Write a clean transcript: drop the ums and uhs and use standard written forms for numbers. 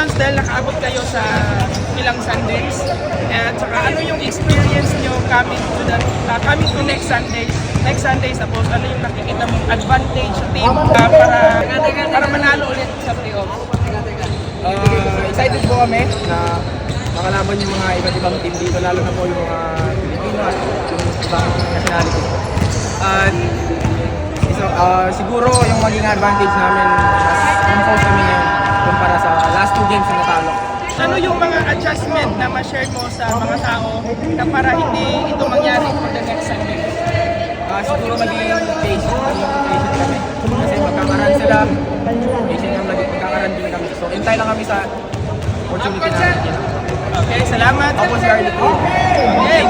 Lance, dahil nakaabot kayo sa ilang Sundays, at saka ano yung experience nyo coming to next Sunday, tapos ano yung nakikita mong advantage sa team para manalo ulit sa playoffs? Excited po kami na makalaban yung mga iba't ibang team dito, lalo na po yung mga Pilipino at yung ibang nationality. At siguro yung maging advantage namin, mas composed kami ngayon kumpara sa last 2 games na natalo. Ano yung mga adjustment na ma-share mo sa mga tao na para hindi ito mangyari for the next Sunday? Siguro maging patient kami. Kasi magkakaroon sila, patient kami, magkakaroon din kami. So, hintay lang kami sa opportunity namin. Okay, salamat. Tapos, guard it. Okay.